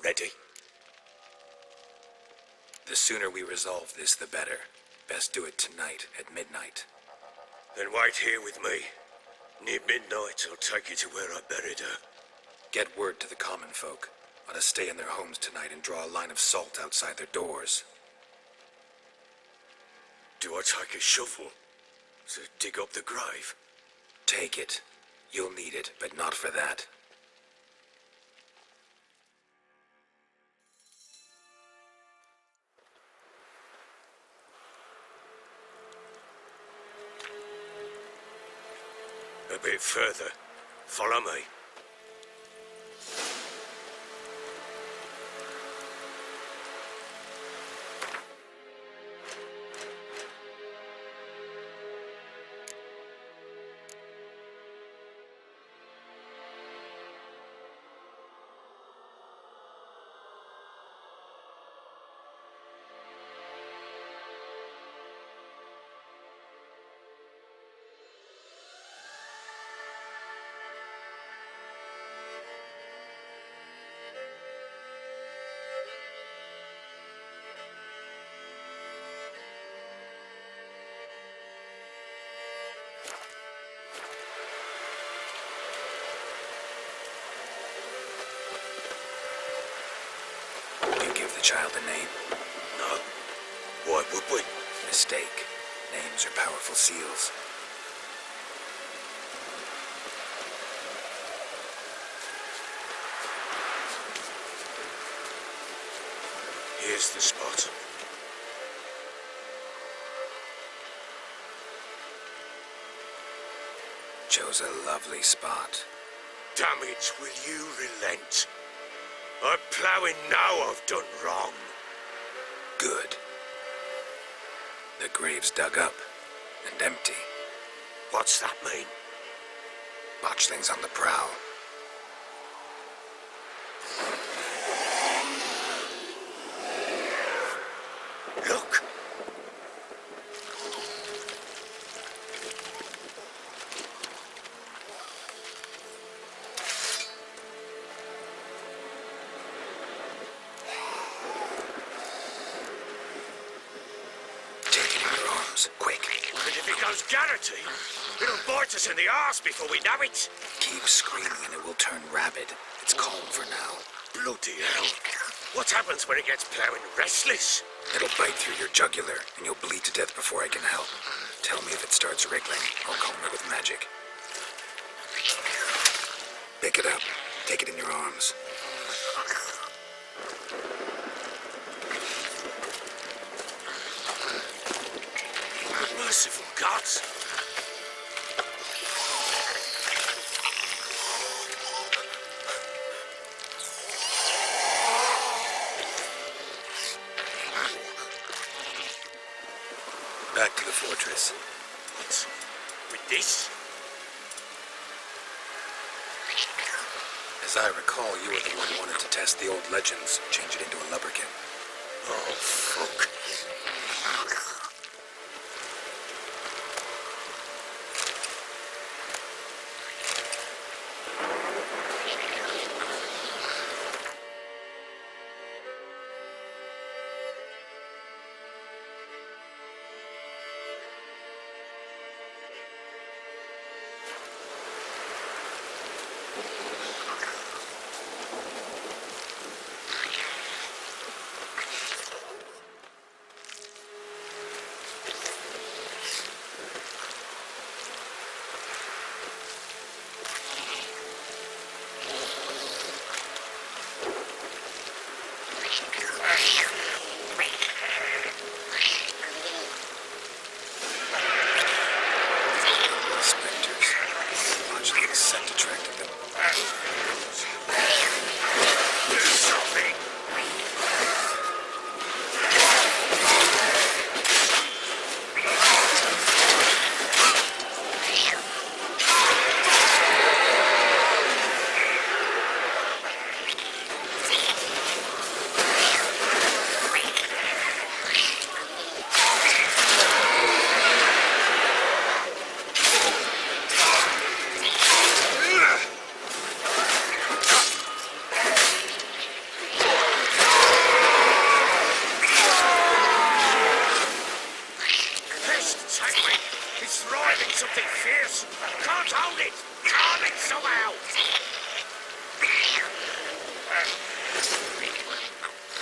ready. The sooner we resolve this, the better. Best do it tonight, at midnight. Then wait here with me. Near midnight, I'll take you to where I buried her. Get word to the common folk. Let us stay in their homes tonight and draw a line of salt outside their doors. Do I take a shovel to dig up the grave? Take it. You'll need it, but not for that. A bit further. Follow me. The child a name? No. Why would we? Mistake. Names are powerful seals. Here's the spot. Chose a lovely spot. Damn it, will you relent? I'm ploughing now I've done wrong. Good. The grave's dug up and empty. What's that mean? Botchling's on the prowl. Look! Quick. And if it goes Garrity, it'll bite us in the arse before we know it. Keep screaming and it will turn rabid. It's calm for now. Bloody hell. What happens when it gets ploughing restless? It'll bite through your jugular and you'll bleed to death before I can help. Tell me if it starts wriggling. I'll calm it with magic. Pick it up. Take it in your arms. Merciful gods! Back to the fortress. What? With this? As I recall, you were the one who wanted to test the old legends, change it into a Lubberkin. Oh, fuck.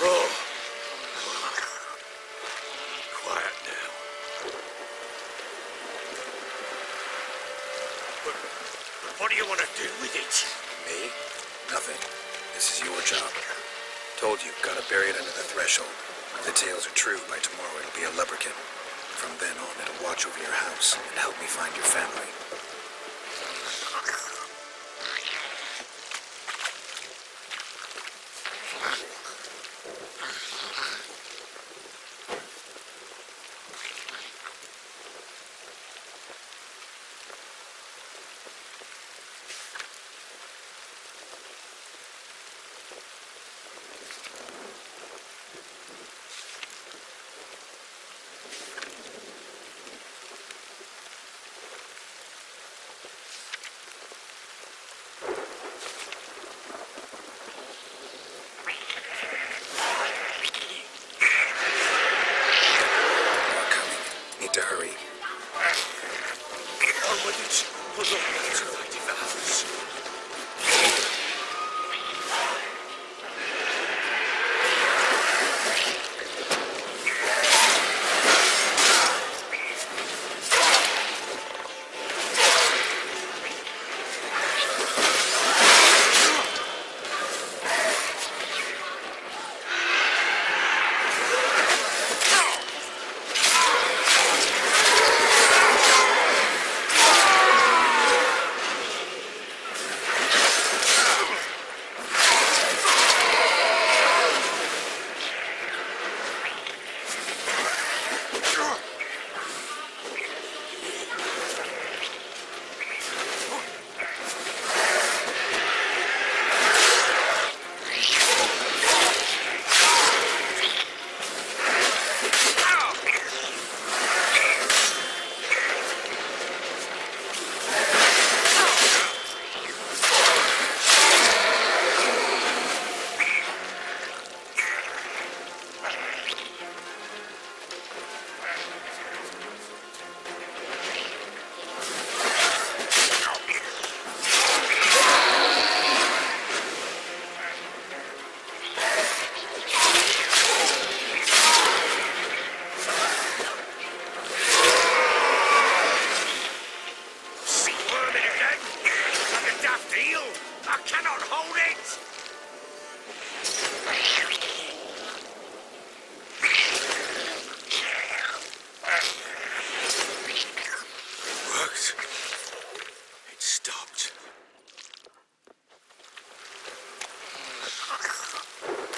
Oh. Quiet now. But what do you want to do with it? Me? Nothing. This is your job. Told you, gotta bury it under the threshold. If the tales are true, by tomorrow it'll be a Lubberkin. From then on, it'll watch over your house and help me find your family. Need to hurry. On with it. Pull up to the devours.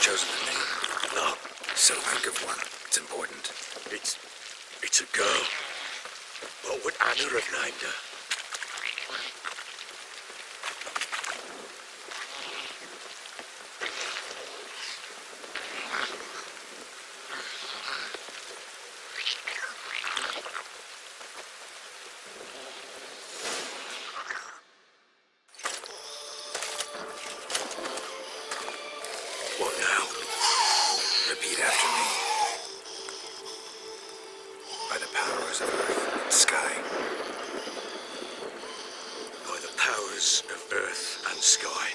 Chosen a name? No. So think of one. It's important. It's a girl. What would Anna have named her? What now? Repeat after me. By the powers of earth and sky. By the powers of earth and sky.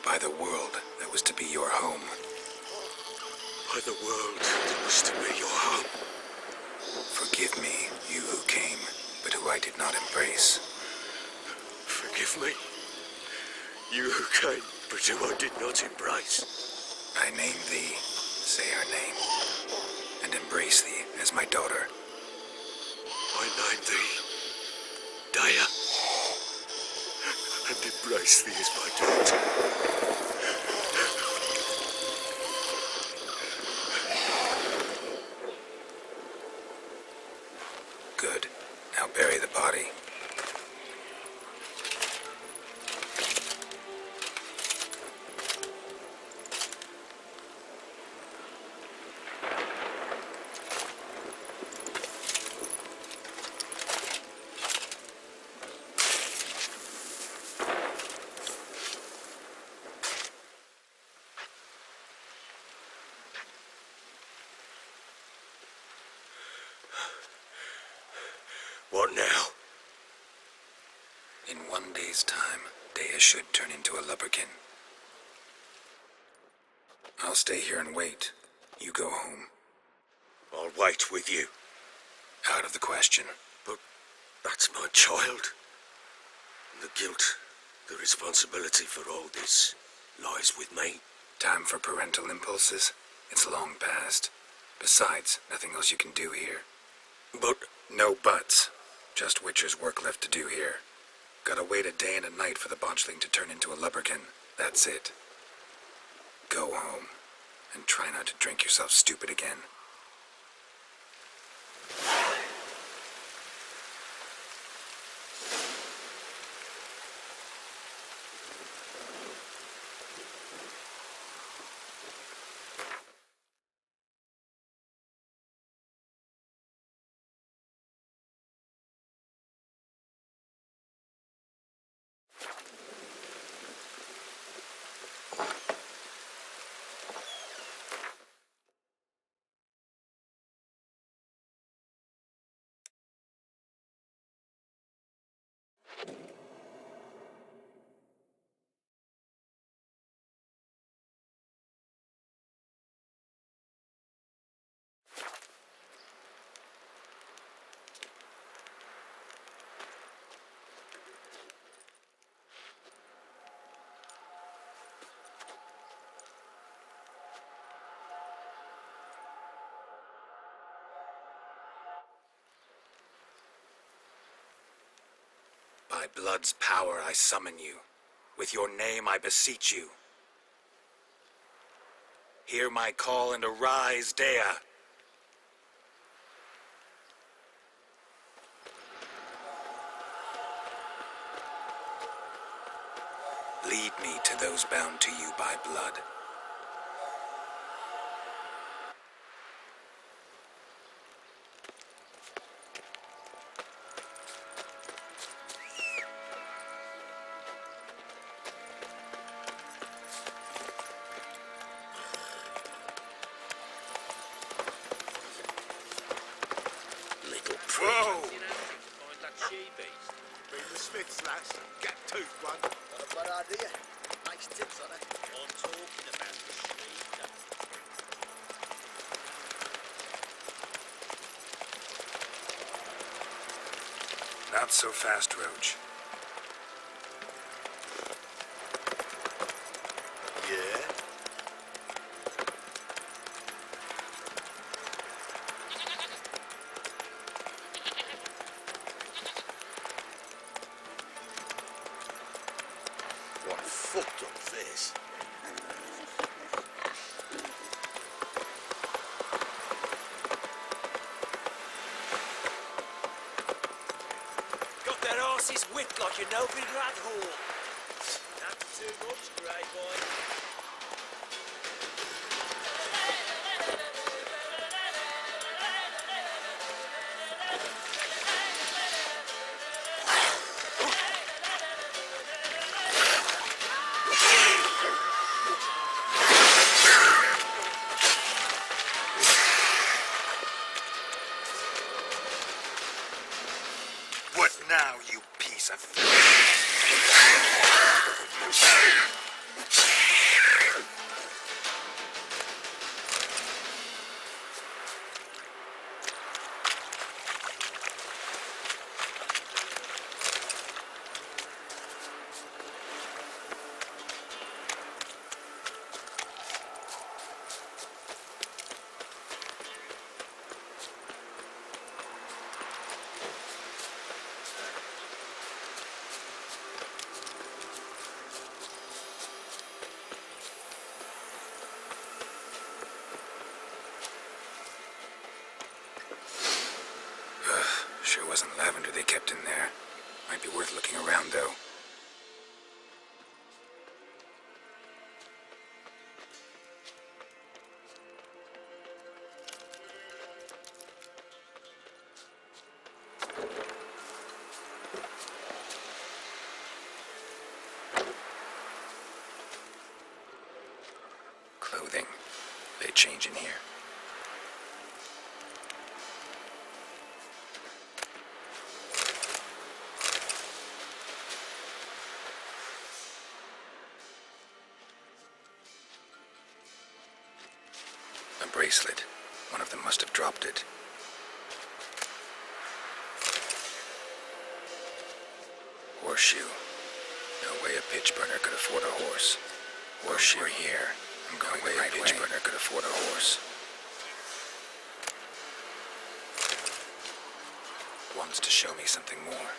By the world that was to be your home. By the world that was to be your home. Forgive me, you who came, but who I did not embrace. Forgive me. You who came, but who I did not embrace. I name thee, say her name, and embrace thee as my daughter. I name thee, Daya, and embrace thee as my daughter. Good. Now bury the body. What now? In 1 day's time, Dea should turn into a Lubberkin. I'll stay here and wait. You go home. I'll wait with you. Out of the question. But that's my child. And the guilt, the responsibility for all this, lies with me. Time for parental impulses? It's long past. Besides, nothing else you can do here. But No buts. Just Witcher's work left to do here. Gotta wait a day and a night for the Botchling to turn into a Lubberkin. That's it. Go home. And try not to drink yourself stupid again. By blood's power I summon you. With your name I beseech you. Hear my call and arise, Dea. Lead me to those bound to you by blood. little prick. Whoa! Find that she-beast. Bring the Smiths, lads. Get tooth one. Got a bad idea. Nice tips on it. I'm talking about the she-beast. Not so fast, Roach. Yeah? What fucked up face. Got their arses whipped like a Novigrad whore. Not too much, grey boy. What now, you piece of... Sure wasn't lavender they kept in there. Might be worth looking around, though. Clothing. They change in here. bracelet. One of them must have dropped it. Horseshoe. No way a pitch burner could afford a horse. Horseshoe. We're here. I'm going the right way. A pitch burner could afford a horse. Wants to show me something more.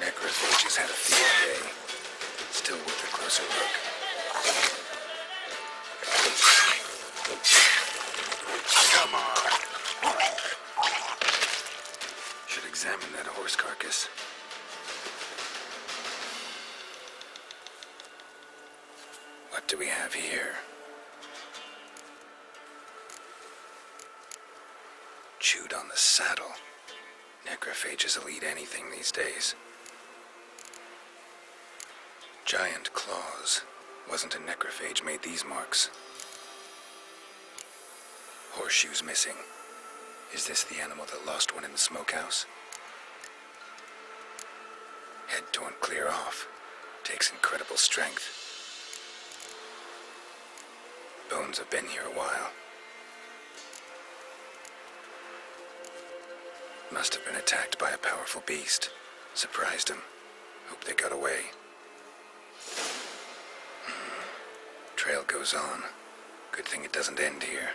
Necrophages had a field day. Still worth a closer look. Come on. Should examine that horse carcass. What do we have here? Chewed on the saddle. Necrophages will eat anything these days. Giant claws. Wasn't a necrophage made these marks. Horseshoes missing. Is this the animal that lost one in the smokehouse? Head torn clear off. Takes incredible strength. Bones have been here a while. Must have been attacked by a powerful beast. Surprised him. Hope they got away. Trail goes on. Good thing it doesn't end here.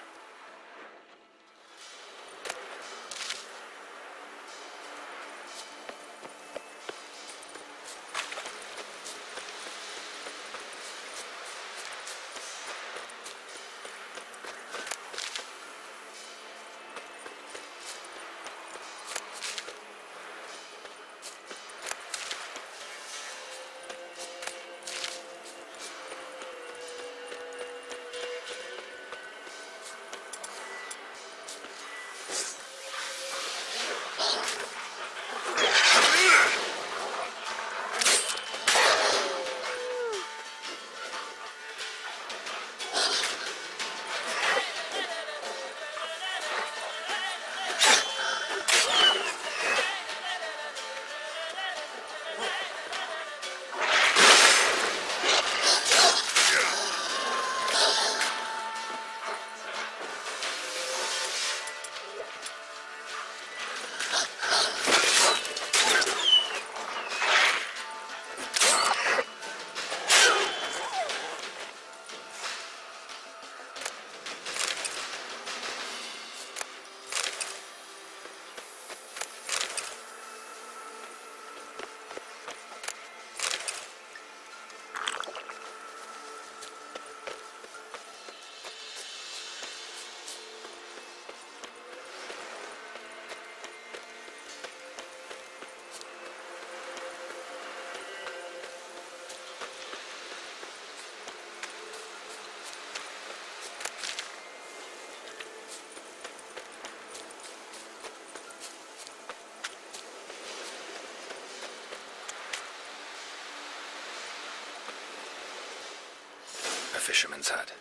fisherman's hut.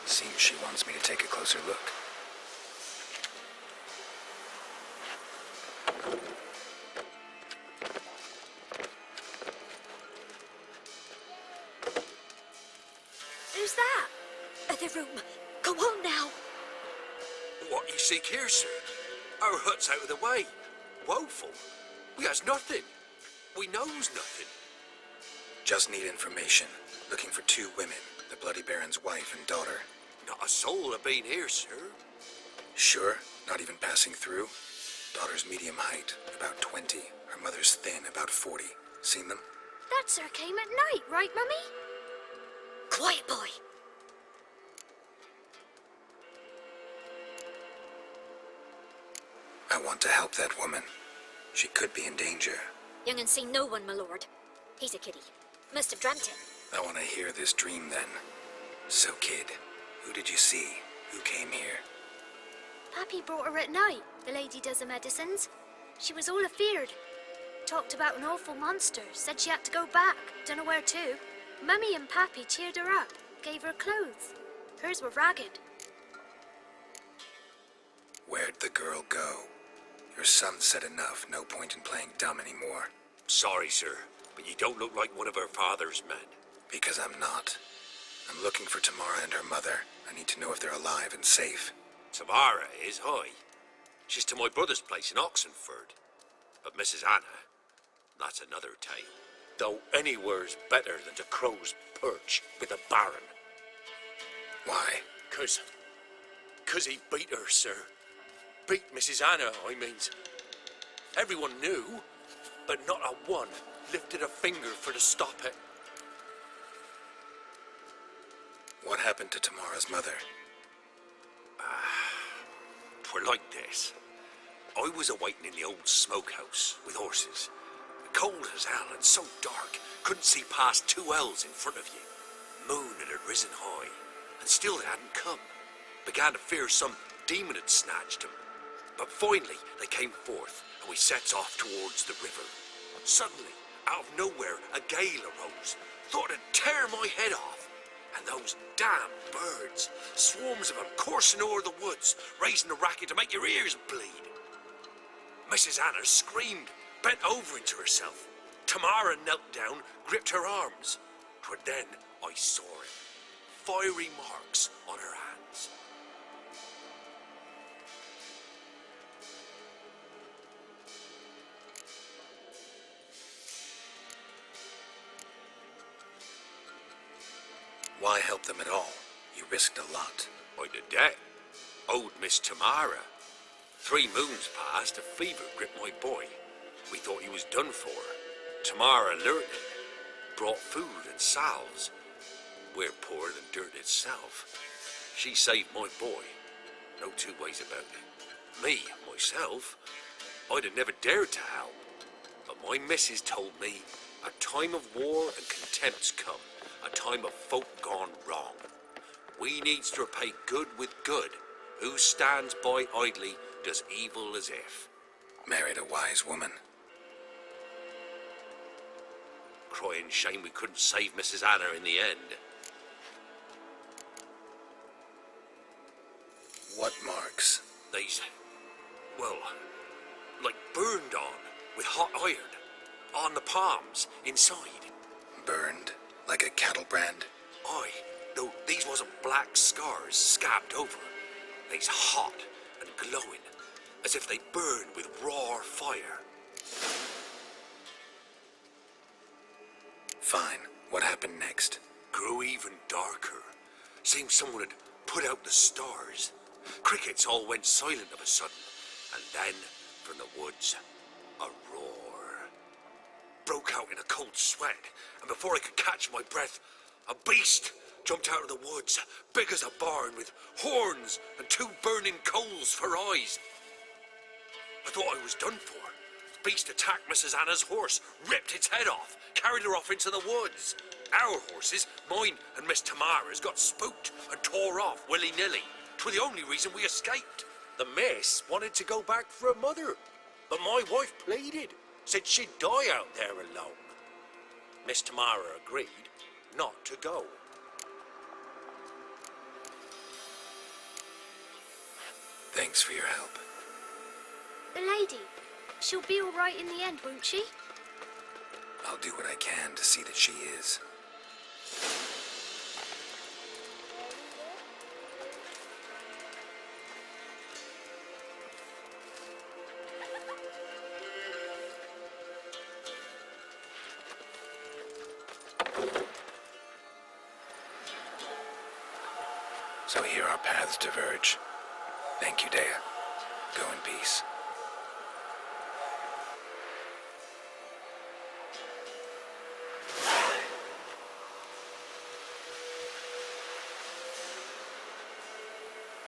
Seems she wants me to take a closer look. Who's that? The room. Go on now. What you seek here, sir? Our hut's out of the way. Woeful. We has nothing. We knows nothing. Just need information. Looking for 2 women, the Bloody Baron's wife and daughter. Not a soul have been here, sir. Sure? Not even passing through? Daughter's medium height, about 20. Her mother's thin, about 40. Seen them? That sir came at night, right, Mummy? Quiet, boy. I want to help that woman. She could be in danger. Young and seen no one, my lord. He's a kiddie. Must have dreamt it. I want to hear this dream then. So, kid, who did you see? Who came here? Pappy brought her at night. The lady does the medicines. She was all afeared. Talked about an awful monster. Said she had to go back. Dunno where to. Mummy and Pappy cheered her up. Gave her clothes. Hers were ragged. Where'd the girl go? Your son said enough. No point in playing dumb anymore. Sorry, sir, but you don't look like one of her father's men. Because I'm not. I'm looking for Tamara and her mother. I need to know if they're alive and safe. Tamara is, aye. She's to my brother's place in Oxenford. But Mrs. Anna, that's another tale. Though anywhere's better than to Crow's Perch with a baron. Why? Cause he beat her, sir. Beat Mrs. Anna, I means. Everyone knew, but not a one lifted a finger for to stop it. What happened to Tamara's mother? 'Twere like this. I was awaiting in the old smokehouse with horses. Cold as hell and so dark, couldn't see past 2 ells in front of you. Moon had risen high, and still they hadn't come. Began to fear some demon had snatched them. But finally they came forth, and we sets off towards the river. Suddenly, out of nowhere, a gale arose. Thought it'd tear my head off. And those damn birds, swarms of them coursing o'er the woods, raising a racket to make your ears bleed. Mrs. Anna screamed, bent over into herself. Tamara knelt down, gripped her arms. 'Twere then I saw it. Fiery marks on her hands. Why help them at all? You risked a lot. I did that. Owed Miss Tamara. 3 moons past, a fever gripped my boy. We thought he was done for. Tamara lured him, brought food and salves. We're poorer than dirt itself. She saved my boy. No 2 ways about it. Me, myself, I'd have never dared to help. But my missus told me a time of war and contempt's come. A time of folk gone wrong. We needs to repay good with good. Who stands by idly does evil as if. Married a wise woman. Crying shame we couldn't save Mrs. Anna in the end. What marks? These, well, like burned on with hot iron. On the palms, inside. Burned? Like a cattle brand? Aye, though these wasn't black scars scabbed over. They's hot and glowing, as if they burned with raw fire. Fine. What happened next? Grew even darker. Seemed someone had put out the stars. Crickets all went silent of a sudden, and then, from the woods, a roar. Broke out in a cold sweat, and before I could catch my breath, a beast jumped out of the woods, big as a barn, with horns and 2 burning coals for eyes. I thought I was done for. The beast attacked Mrs. Anna's horse, ripped its head off, carried her off into the woods. Our horses, mine and Miss Tamara's, got spooked and tore off willy-nilly. 'Twere the only reason we escaped. The miss wanted to go back for her mother, but my wife pleaded. Said she'd die out there alone. Miss Tamara agreed not to go. Thanks for your help. The lady, she'll be all right in the end, won't she? I'll do what I can to see that she is. So here our paths diverge. Thank you, Dea. Go in peace.